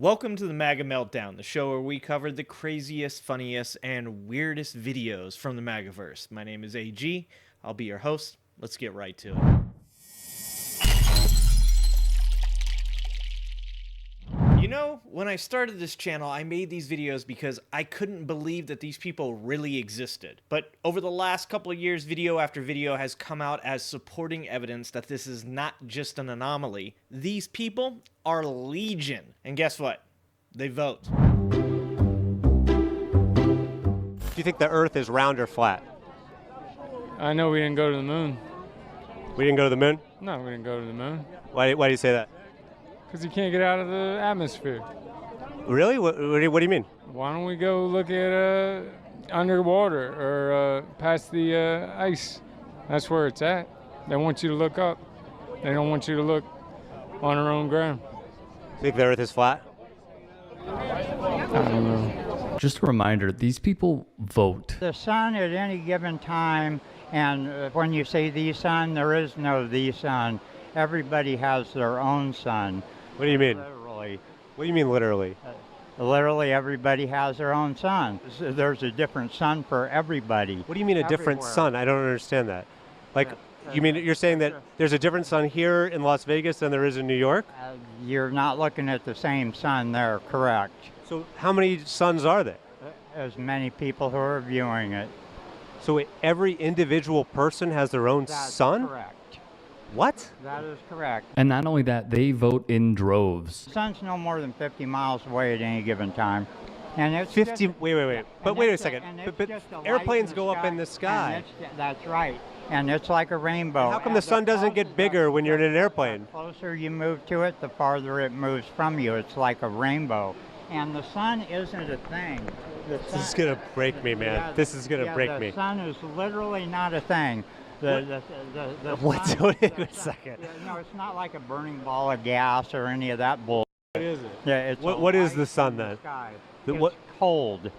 Welcome to the MAGA Meltdown, the show where we cover the craziest, funniest, and weirdest videos from the MAGAverse. My name is AG. I'll be your host. Let's get right to it. You know, when I started this channel, I made these videos because I couldn't believe that these people really existed. But over the last couple of years, video after video has come out as supporting evidence that this is not just an anomaly. These people are legion. And guess what? They vote. Do you think the Earth is round or flat? I know we didn't go to the moon. We didn't go to the moon? No, we didn't go to the moon. Why do you say that? Because you can't get out of the atmosphere. Really? What do you mean? Why don't we go look at underwater or past the ice? That's where it's at. They want you to look up. They don't want you to look on our own ground. Think the Earth is flat? I don't know. Just a reminder, these people vote. The sun at any given time, and when you say the sun, there is no the sun. Everybody has their own sun. What do you mean? Literally. What do you mean literally? Literally, everybody has their own sun. There's a different sun for everybody. What do you mean a different Everywhere. sun? I don't understand that. Like, you mean you're saying that there's a different sun here in Las Vegas than there is in New York? You're not looking at the same sun there, correct. So how many suns are there? As many people who are viewing it. So every individual person has their own That's sun? correct. What? That is correct. And not only that, they vote in droves. The sun's no more than 50 miles away at any given time. And it's 50, just, wait. But and wait a it's second. and it's But just a light airplanes in go up in the sky. That's right. And it's like a rainbow. How come the sun doesn't get bigger when you're in an airplane? The closer you move to it, the farther it moves from you. It's like a rainbow. And the sun isn't a thing. This is going to break me, man. Yeah, This is going to break me. The sun is literally not a thing. The What? sun- Wait a the- second. No, it's not like a burning ball of gas or any of that bull. What is it? Yeah, it's What is the sun in the then? sky. The It's what- cold.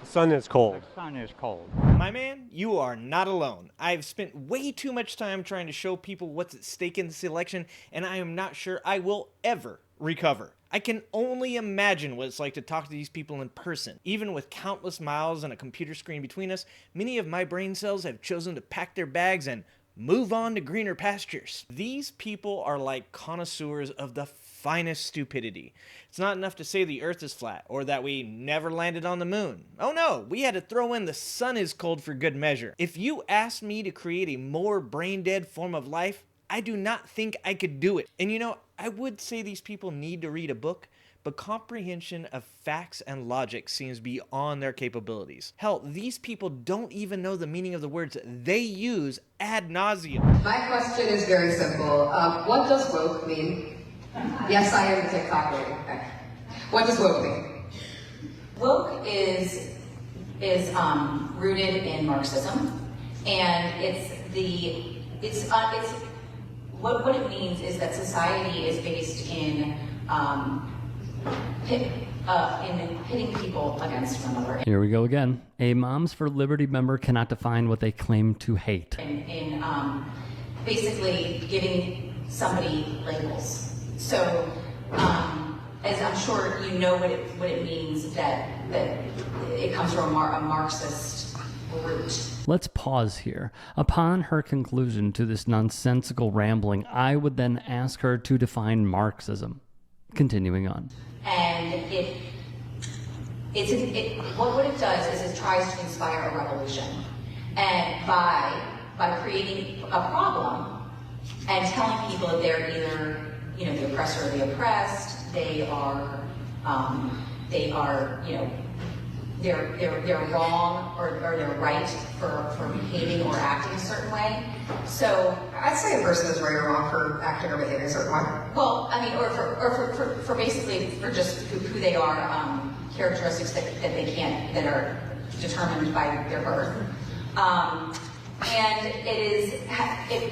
The sun is cold. The sun is cold. My man, you are not alone. I've spent way too much time trying to show people what's at stake in this election, and I am not sure I will ever recover. I can only imagine what it's like to talk to these people in person. Even with countless miles and a computer screen between us, many of my brain cells have chosen to pack their bags and move on to greener pastures. These people are like connoisseurs of the finest stupidity. It's not enough to say the earth is flat or that we never landed on the moon. Oh no, we had to throw in the sun is cold for good measure. If you asked me to create a more brain-dead form of life, I do not think I could do it. And you know, I would say these people need to read a book, but comprehension of facts and logic seems beyond their capabilities. Hell, these people don't even know the meaning of the words they use ad nauseum. My question is very simple. What does woke mean? Yes, I am a TikTok lady. Okay. What does woke mean? Woke is rooted in Marxism, and what it means is that society is based in pitting people against one another. Here we go again. A Moms for Liberty member cannot define what they claim to hate. In basically giving somebody labels. So, as I'm sure you know what it means that it comes from a Marxist root. Let's pause here. Upon her conclusion to this nonsensical rambling, I would then ask her to define Marxism. Continuing on. And what it does is it tries to inspire a revolution, and by creating a problem and telling people that they're either the oppressor or the oppressed, they're wrong or they're right for behaving or acting a certain way. So I'd say a person is right or wrong for acting or behaving a certain way. well, I mean, or for basically for just who they are, characteristics that are determined by their birth. And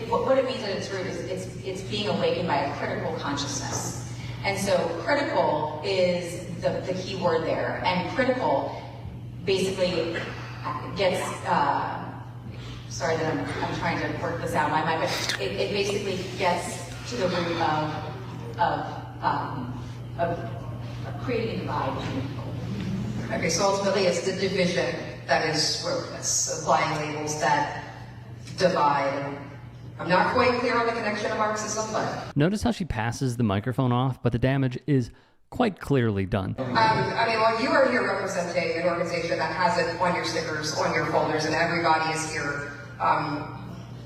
what it means at its root is it's being awakened by a critical consciousness. And so critical is the key word there. And critical basically gets, sorry that I'm trying to work this out in my mind, but it basically gets to the root of creating a divide between people. Okay, so ultimately it's the division that is wokeness, applying labels that divide. I'm not quite clear on the connection to Marxism, but... Notice how she passes the microphone off, but the damage is quite clearly done. Well, you are here representing an organization that has it on your stickers, on your folders, and everybody is here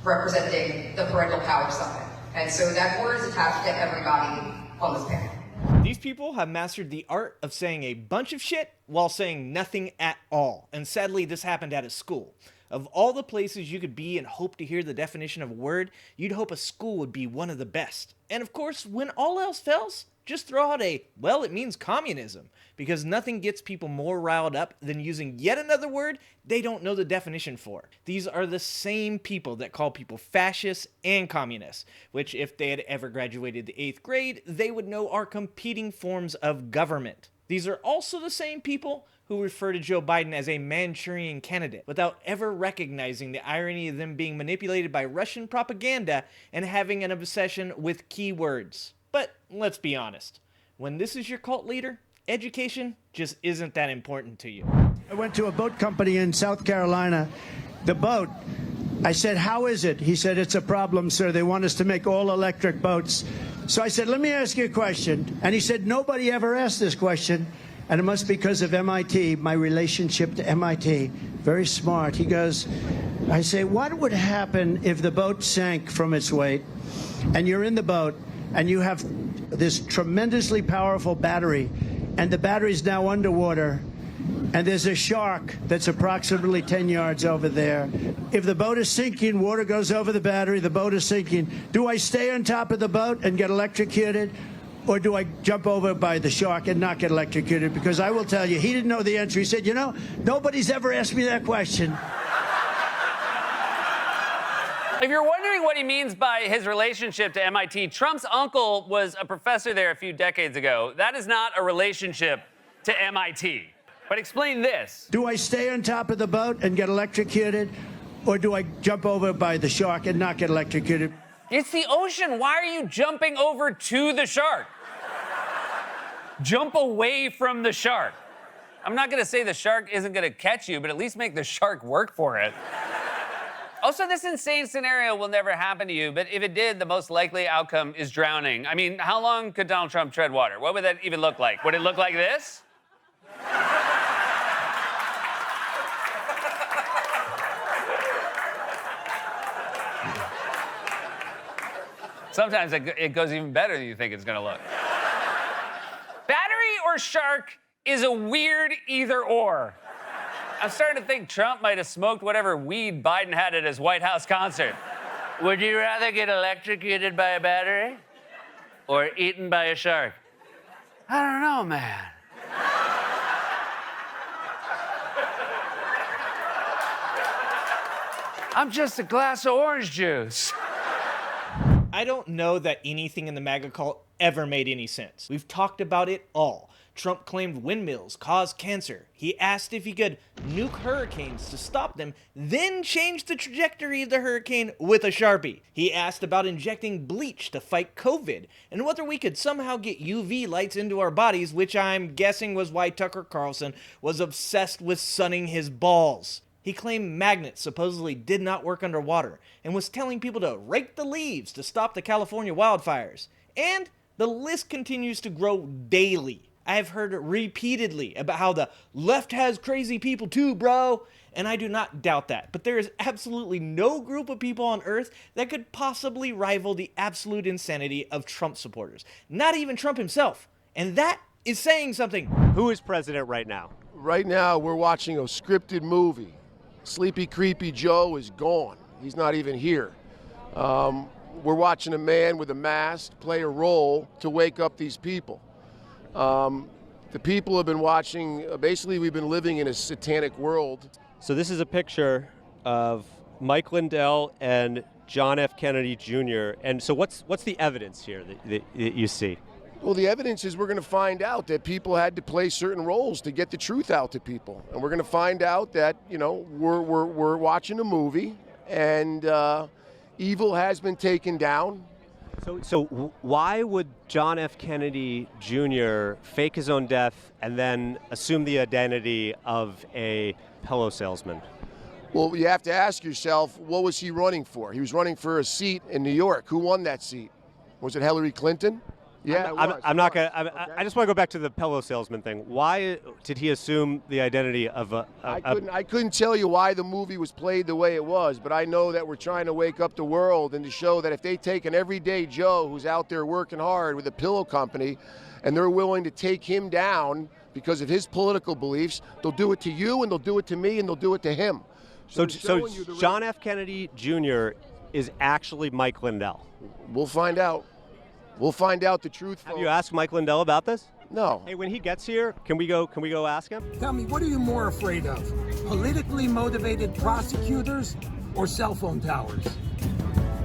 representing the Parental Power Summit. And so that word is attached to everybody on this panel. These people have mastered the art of saying a bunch of shit while saying nothing at all. And sadly, this happened at a school. Of all the places you could be and hope to hear the definition of a word, you'd hope a school would be one of the best. And of course, when all else fails, just throw out well, it means communism, because nothing gets people more riled up than using yet another word they don't know the definition for. These are the same people that call people fascists and communists, which if they had ever graduated the 8th grade, they would know are competing forms of government. These are also the same people who refer to Joe Biden as a Manchurian candidate without ever recognizing the irony of them being manipulated by Russian propaganda and having an obsession with keywords. But let's be honest, when this is your cult leader, education just isn't that important to you. I went to a boat company in South Carolina. The boat, I said, how is it? He said, it's a problem, sir. They want us to make all electric boats. So I said, let me ask you a question. And he said, nobody ever asked this question. And it must be because of MIT, my relationship to MIT. Very smart. He goes, I say, what would happen if the boat sank from its weight and you're in the boat and you have this tremendously powerful battery and the battery's now underwater and there's a shark that's approximately 10 yards over there. If the boat is sinking, water goes over the battery, the boat is sinking. Do I stay on top of the boat and get electrocuted? Or do I jump over by the shark and not get electrocuted? Because I will tell you, he didn't know the answer. He said, nobody's ever asked me that question. If you're wondering what he means by his relationship to MIT, Trump's uncle was a professor there a few decades ago. That is not a relationship to MIT. But explain this. Do I stay on top of the boat and get electrocuted? Or do I jump over by the shark and not get electrocuted? It's the ocean. Why are you jumping over to the shark? Jump away from the shark. I'm not going to say the shark isn't going to catch you, but at least make the shark work for it. Also, this insane scenario will never happen to you, but if it did, the most likely outcome is drowning. I mean, how long could Donald Trump tread water? What would that even look like? Would it look like this? Sometimes it goes even better than you think it's gonna look. Battery or shark is a weird either or. I'm starting to think Trump might have smoked whatever weed Biden had at his White House concert. Would you rather get electrocuted by a battery or eaten by a shark? I don't know, man. I'm just a glass of orange juice. I don't know that anything in the MAGA cult ever made any sense. We've talked about it all. Trump claimed windmills cause cancer. He asked if he could nuke hurricanes to stop them, then change the trajectory of the hurricane with a Sharpie. He asked about injecting bleach to fight COVID, and whether we could somehow get UV lights into our bodies, which I'm guessing was why Tucker Carlson was obsessed with sunning his balls. He claimed magnets supposedly did not work underwater, and was telling people to rake the leaves to stop the California wildfires. And the list continues to grow daily. I have heard repeatedly about how the left has crazy people too, bro. And I do not doubt that. But there is absolutely no group of people on earth that could possibly rival the absolute insanity of Trump supporters. Not even Trump himself. And that is saying something. Who is president right now? Right now, we're watching a scripted movie. Sleepy, creepy Joe is gone. He's not even here. We're watching a man with a mask play a role to wake up these people. The people have been watching, basically we've been living in a satanic world. So this is a picture of Mike Lindell and John F. Kennedy Jr. And so what's the evidence here that you see? Well, the evidence is we're going to find out that people had to play certain roles to get the truth out to people. And we're going to find out that, we're watching a movie and evil has been taken down. So why would John F. Kennedy Jr. fake his own death and then assume the identity of a pillow salesman? Well, you have to ask yourself, what was he running for? He was running for a seat in New York. Who won that seat? Was it Hillary Clinton? Yeah, I'm not gonna. I just want to go back to the pillow salesman thing. Why did he assume the identity of a? I couldn't tell you why the movie was played the way it was, but I know that we're trying to wake up the world and to show that if they take an everyday Joe who's out there working hard with a pillow company, and they're willing to take him down because of his political beliefs, they'll do it to you, and they'll do it to me, and they'll do it to him. So John F. Kennedy Jr. is actually Mike Lindell. We'll find out. We'll find out the truth. Have you asked Mike Lindell about this? No. Hey, when he gets here, can we go ask him? Tell me, what are you more afraid of? Politically motivated prosecutors or cell phone towers?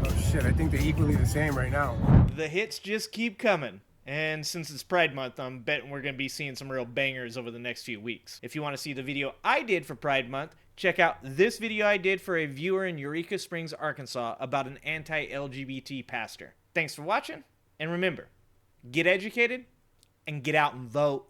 Oh shit, I think they're equally the same right now. The hits just keep coming. And since it's Pride Month, I'm betting we're going to be seeing some real bangers over the next few weeks. If you want to see the video I did for Pride Month, check out this video I did for a viewer in Eureka Springs, Arkansas about an anti-LGBT pastor. Thanks for watching, and remember, get educated and get out and vote.